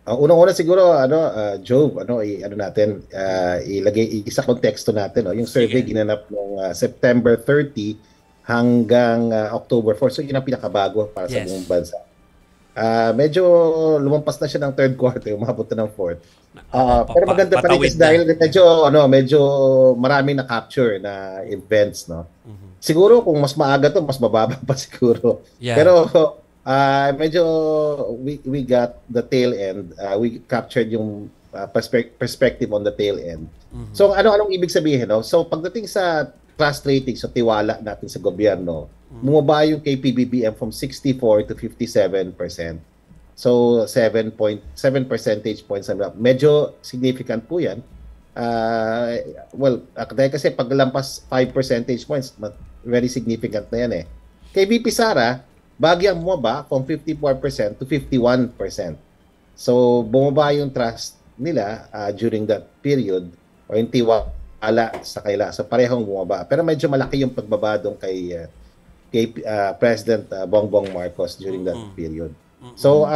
Unang-una siguro Job, ano natin ilagay isa konteksto natin, no. Yung survey Sige. ginanap noong September 30 hanggang October 4. So yun ang pinakabago para sa buong Yes. bansa. Medyo lumampas na siya ng third quarter, umabot na ng fourth. Oo, Pero maganda pa rin patawid kasi na. dahil medyo maraming na-capture na events, no. Siguro kung mas maaga to, mas bababa pa siguro. Yeah. Pero medyo we got the tail end. We captured yung perspective on the tail end. So anong ibig sabihin, no? So pagdating sa trust rating, so tiwala natin sa gobyerno, bumaba yung kay PBBM from 64 to 57%. So 7.7 percentage points. Medyo significant po 'yan. Dahil kasi paglampas 5 percentage points, very significant na yan eh. Kay VP Sara, bagyang bumaba from 54% to 51%. So, bumaba yung trust nila during that period o yung tiwala sa kaila. So, parehong bumaba. Pero medyo malaki yung pagbaba doon kay President Bongbong Marcos during that period. So,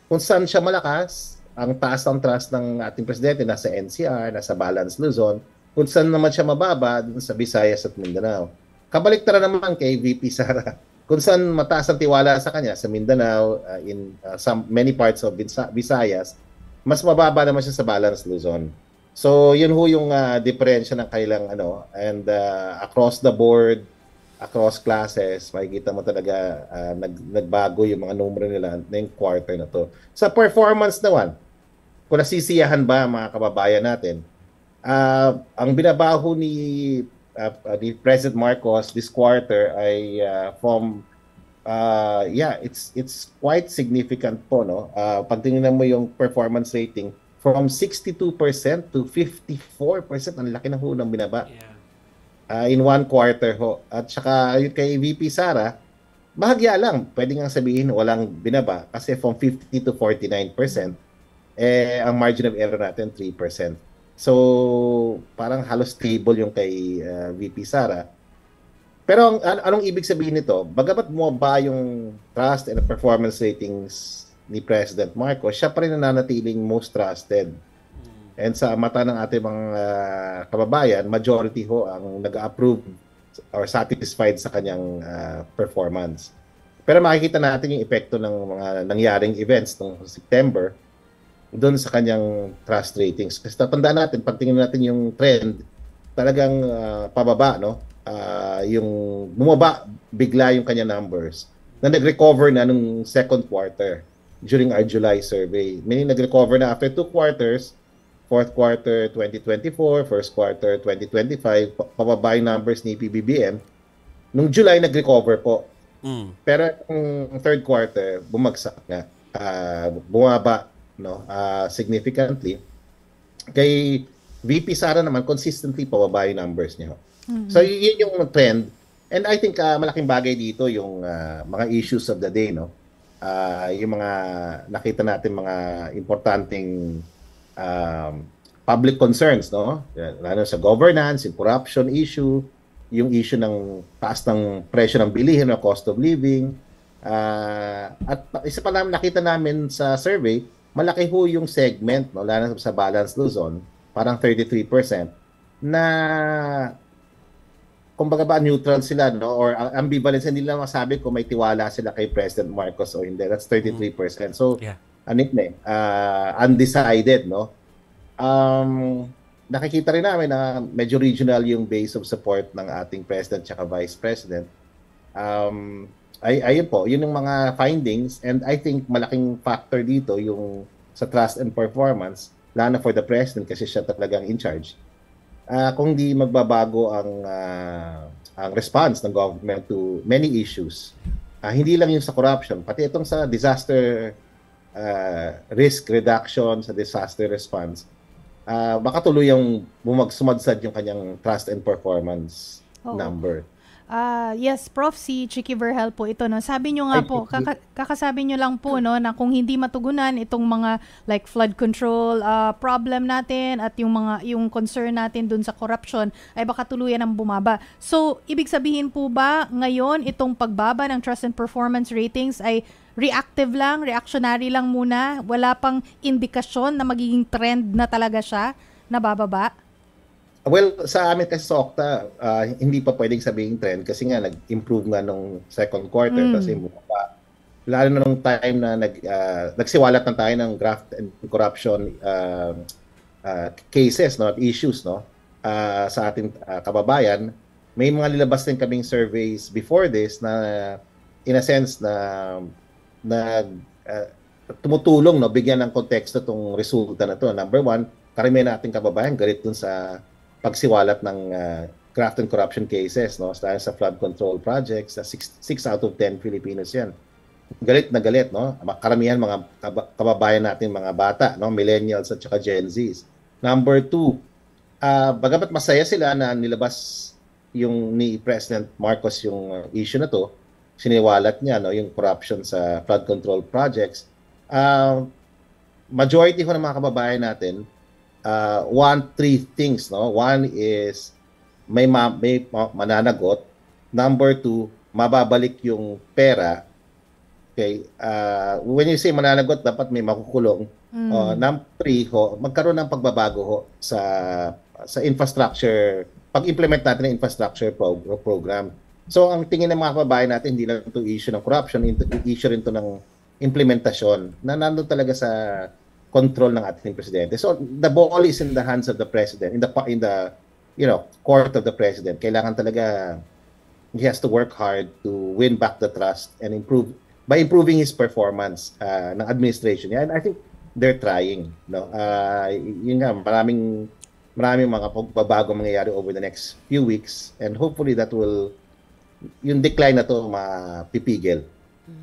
kung saan siya malakas, ang taas ng trust ng ating presidente nasa NCR, nasa Balance Luzon, kung saan naman siya mababa dun sa Visayas at Mindanao. Kabaliktaran naman kay VP Sara, kung saan mataas ang tiwala sa kanya sa Mindanao, in some many parts of Visayas, mas mababa naman siya sa Balance Luzon. So yun ho yung diferensya ng kailang and across the board, across classes, makikita mo talaga nagbago yung mga numero nila na yung quarter na to. Sa performance naman, kung nasisiyahan ba mga kababayan natin, ang binabaho ni President Marcos this quarter ay it's quite significant po, no. Pag tingnan mo yung performance rating from 62% to 54%, ang laki ng hunang binaba. In one quarter ho. At saka yung kay VP Sara, bahagya lang, pwede nga sabihin walang binaba kasi from 50 to 49%, ang margin of error natin 3%. So, parang halos stable yung kay VP Sara. Pero anong ibig sabihin nito? Bagamat bumaba yung trust and performance ratings ni President Marcos, siya pa rin nananatiling most trusted. And sa mata ng ating mga kababayan, majority ho ang nag-approve or satisfied sa kanyang performance. Pero makikita natin yung epekto ng mga nangyaring events noong September doon sa kanyang trust ratings. Kasi tatandaan natin, pagtingin natin yung trend, talagang pababa, no? Yung bumaba bigla yung kanyang numbers na nag-recover na nung second quarter during our July survey. Meaning nag-recover na after 2 quarters, fourth quarter 2024, first quarter 2025, pababa yung numbers ni PBBM. Nung July, nag-recover po. Pero yung third quarter, bumagsak nga. Bumaba, no, significantly. Kay VP Sara naman, consistently pababa yung numbers niya. So, yun yung trend. And I think malaking bagay dito yung mga issues of the day, no? Yung mga nakita natin mga importanteng public concerns, no? Lalo sa governance, yung corruption issue, yung issue ng taas ng presyo ng bilihin o cost of living. At isa pa naman nakita namin sa survey, malaki ho yung segment, no, lalo sa Balance Luzon, parang 33%, na kumbaga ba neutral sila, no, or ambivalence, hindi lang masabi kung may tiwala sila kay President Marcos o hindi. That's 33%. So, undecided, no. Nakikita rin namin na medyo regional yung base of support ng ating President at Vice President. Ayun po, yun yung mga findings, and I think malaking factor dito yung sa trust and performance, lalo na for the President kasi siya talagang in charge. Kung di magbabago ang response ng government to many issues, hindi lang yung sa corruption, pati itong sa disaster risk reduction, sa disaster response, baka tuluyang sumadsad yung kanyang trust and performance number. Yes, Prof, si Chicky Verhel po ito, no. Sabi nyo nga po, kakasabi nyo lang po, no, na kung hindi matugunan itong mga like flood control problem natin at yung concern natin dun sa corruption ay baka tuluyan ang bumaba. So, ibig sabihin po ba ngayon itong pagbaba ng trust and performance ratings ay reactive lang, reactionary lang muna, wala pang indikasyon na magiging trend na talaga siya, na bababa? Well, sa amin kasi sa Okta, hindi pa pwedeng sabihin trend kasi nga nag-improve nga nung second quarter kasi lalo na nung time na nagsiwalat na tayo ng graft and corruption cases, no, at issues, no, sa ating kababayan. May mga nilabas din kaming surveys before this na in a sense na tumutulong, no, bigyan ng konteksto itong resulta na to. Number one, karamihan nating kababayan galit dun sa pagsiwalat ng graft and corruption cases, no, sa flood control projects. 6 out of 10 Filipinos yan. Galit na galit, no? Karamihan mga kababayan natin, mga bata, no, millennials at saka Gen Zs. Number two, bagamat masaya sila na nilabas yung ni President Marcos yung issue na to, siniwalat niya, no, yung corruption sa flood control projects. Majority ko ng mga kababayan natin want three things, no? One is may mananagot. Number two, mababalik yung pera. Okay, when you say mananagot, dapat may makukulong. Number three, magkaroon ng pagbabago sa infrastructure, pag-implement natin ng infrastructure program. So, ang tingin ng mga kababayan natin, hindi lang ito issue ng corruption, issue rin ito ng implementasyon na nandun talaga sa control ng ating presidente. So, the ball is in the hands of the president, in the court of the president. Kailangan talaga, he has to work hard to win back the trust and by improving his performance ng administration niya. And I think they're trying, no. Yun nga, maraming mga pagbabago mangyayari over the next few weeks, and hopefully that will, yung decline na to mapipigil.